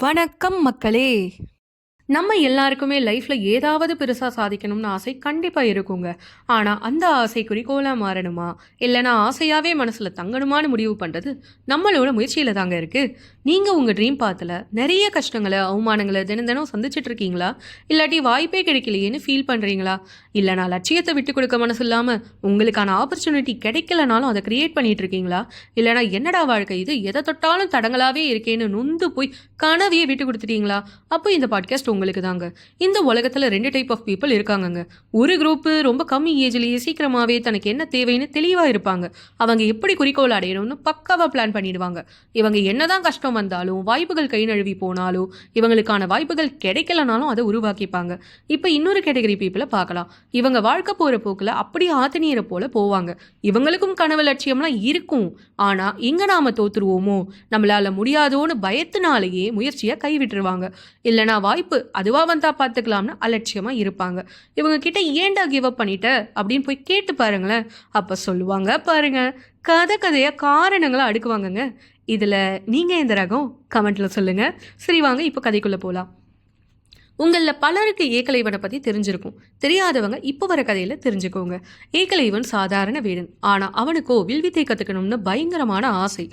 வணக்கம் மக்களே. நம்ம எல்லாருக்குமே லைஃப்ல ஏதாவது பெருசா சாதிக்கணும்னு ஆசை கண்டிப்பா இருக்குங்க. ஆனா அந்த ஆசை குறிக்கோளா மாறணுமா, இல்லைன்னா ஆசையாவே மனசுல தங்கணுமான்னு முடிவு பண்றது நம்மளோட முயற்சியில தாங்க இருக்கு. நீங்க உங்க ட்ரீம் பாத்துல நிறைய கஷ்டங்களை, அவமானங்களை தினம் தினம் சந்திச்சுட்டு இருக்கீங்களா? இல்லாட்டி வாய்ப்பே கிடைக்கலையேன்னு ஃபீல் பண்றீங்களா? இல்லைனா லட்சியத்தை விட்டு கொடுக்க மனசு இல்லாம உங்களுக்கான ஆப்பர்ச்சுனிட்டி கிடைக்கலனாலும் அதை கிரியேட் பண்ணிட்டு இருக்கீங்களா? இல்லைனா என்னடா வாழ்க்கை இது, எதை தொட்டாலும் தடங்களாவே இருக்கேன்னு நொந்து போய் கனவையே விட்டு கொடுத்துட்டீங்களா? அப்போ இந்த பாட்காஸ்ட் உங்களுக்கு தாங்க. இந்த உலகத்துல 2 டைப் ஆஃப் பீப்புள் இருக்காங்கங்க. ஒரு குரூப் ரொம்ப கம்மி ஏஜ்லயே சீக்கிரமாவே தனக்கு என்ன தேவைன்னு தெளிவா இருப்பாங்க. அவங்க எப்படி குறிக்கோள் அடையணும்னு பக்காவா பிளான் பண்ணிடுவாங்க. இவங்க என்னதான் கஷ்டம் வந்தாலும், வாய்ப்புகள் கை நழுவி போனாலும், இவங்களுக்கான வாய்ப்புகள் கிடைக்கலனாலும் அதை உருவாக்கிப்பாங்க. இப்ப இன்னொரு கேட்டகரி பீப்புளை பார்க்கலாம். இவங்க வாழ்க்கை போற போக்குல அப்படியே ஆத்து நீரை போல போவாங்க. இவங்களுக்கும் கனவு லட்சியம்லாம் இருக்கும். ஆனா எங்க நாம தோத்துருவோமோ, நம்மளால முடியாதோன்னு பயத்தினாலேயே முயற்சியை கைவிட்டுருவாங்க. இல்லைனா வாய்ப்பு அதுவா வந்தா பார்த்துக்கலாம்னு அலட்சியமா இருப்பாங்க. இவங்க கிட்ட ஏன்டா கிவ் அப் பண்ணிட்ட அப்படின்னு போய் கேட்டு பாருங்களேன். அப்ப சொல்லுவாங்க பாருங்க, கதையா காரணங்களை அடுக்குவாங்கங்க. இதுல நீங்க எந்த ரகம்? கமெண்ட்ல சொல்லுங்க. சரி வாங்க இப்போ கதைக்குள்ள போலாம். உங்களில் பலருக்கு ஏகலைவனை பற்றி தெரிஞ்சிருக்கும். தெரியாதவங்க இப்போ வர கதையில் தெரிஞ்சுக்கோங்க. ஏகலைவன் சாதாரண வீரன். ஆனால் அவனுக்கோ வில்வித்தை கற்றுக்கணும்னு பயங்கரமான ஆசை.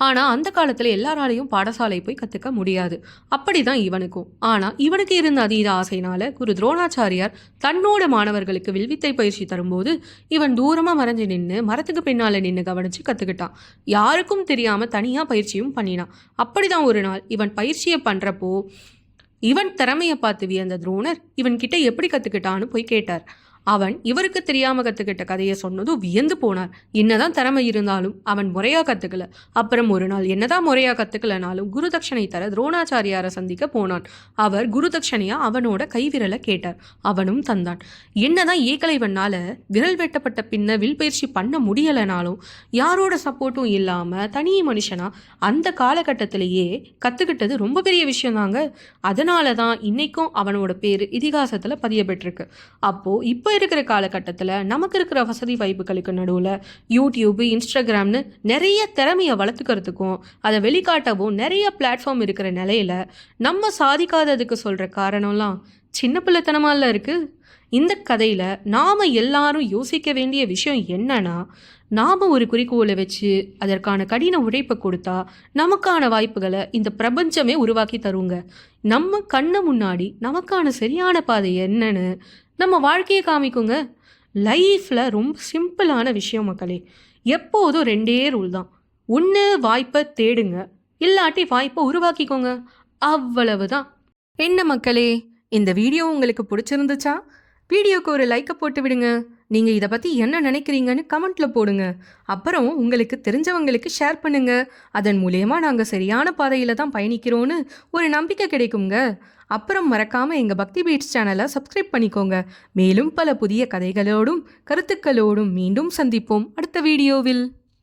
ஆனால் அந்த காலத்தில் எல்லாராலையும் பாடசாலை போய் கற்றுக்க முடியாது. அப்படி தான் இவனுக்கும். ஆனால் இவனுக்கு இருந்த அதீத ஆசைனால குரு துரோணாச்சாரியார் தன்னோட மாணவர்களுக்கு வில்வித்தை பயிற்சி தரும்போது இவன் தூரமாக மறைஞ்சு நின்று மரத்துக்கு பின்னால் நின்று கவனித்து கற்றுக்கிட்டான். யாருக்கும் தெரியாமல் தனியாக பயிற்சியும் பண்ணினான். அப்படி தான் ஒரு நாள் இவன் பயிற்சியை பண்ணுறப்போ இவன் திறமையை பார்த்து வியந்த துரோணர் இவன் கிட்ட எப்படி கற்றுக்கிட்டான்னு போய் கேட்டார். அவன் இவருக்கு தெரியாம கத்துக்கிட்ட கதையை சொன்னதும் வியந்து போனார். என்னதான் திறமை இருந்தாலும் அவன் முறையா கத்துக்கல. அப்புறம் ஒரு நாள் என்னதான் முறையா கத்துக்கலனாலும் குரு தட்சணை தர துரோணாச்சாரியாரை சந்திக்க போனான். அவர் குரு தட்சணையா அவனோட கைவிரலை கேட்டார். அவனும் தந்தான். என்னதான் ஏகலைவனால விரல் வெட்டப்பட்ட பின்ன வில் பயிற்சி பண்ண முடியலனாலும் யாரோட சப்போர்ட்டும் இல்லாம தனி மனுஷனா அந்த காலகட்டத்திலேயே கத்துக்கிட்டது ரொம்ப பெரிய விஷயம் தாங்க. அதனாலதான் இன்னைக்கும் அவனோட பேரு இதிகாசத்துல பதிய பெற்றிருக்கு. அப்போ இப்போ இருக்கிற காலகட்டத்தில் நமக்கு இருக்கிற வசதி வாய்ப்புகளுக்கு நடுவில் யூடியூப், இன்ஸ்டாகிராம்னு நிறைய திறமையை வளர்த்துக்கிறதுக்கும் அதை வெளிக்காட்டவும் நிறைய பிளாட்ஃபார்ம் இருக்கிற நிலையில நம்ம சாதிக்காததுக்கு சொல்கிற காரணம்லாம் சின்ன பிள்ளைத்தனமால இருக்குது. இந்த கதையில் நாம் எல்லாரும் யோசிக்க வேண்டிய விஷயம் என்னன்னா, நாம் ஒரு குறிக்கோளை வச்சு அதற்கான கடின உழைப்பை கொடுத்தா நமக்கான வாய்ப்புகளை இந்த பிரபஞ்சமே உருவாக்கி தருங்க. நம்ம கண்ணு முன்னாடி நமக்கான சரியான பாதை என்னன்னு நம்ம வாழ்க்கையை காமிக்குங்க. லைஃப்பில் ரொம்ப சிம்பிளான விஷயம் மக்களே. எப்போதும் 2 ரூல் தான். ஒன்று வாய்ப்பை தேடுங்க, இல்லாட்டி வாய்ப்பை உருவாக்கிக்கோங்க. அவ்வளவுதான். என்ன மக்களே, இந்த வீடியோ உங்களுக்கு பிடிச்சிருந்துச்சா? வீடியோக்கு ஒரு லைக்கை போட்டு விடுங்க. நீங்கள் இதை பற்றி என்ன நினைக்கிறீங்கன்னு கமெண்ட்டில் போடுங்க. அப்புறம் உங்களுக்கு தெரிஞ்சவங்களுக்கு ஷேர் பண்ணுங்க. அதன் மூலயமா நாங்கள் சரியான பாதையில் தான் பயணிக்கிறோன்னு ஒரு நம்பிக்கை கிடைக்குங்க. அப்புறம் மறக்காமல் எங்கள் பக்தி பீட்ஸ் சேனலை சப்ஸ்கிரைப் பண்ணிக்கோங்க. மேலும் பல புதிய கதைகளோடும் கருத்துக்களோடும் மீண்டும் சந்திப்போம் அடுத்த வீடியோவில்.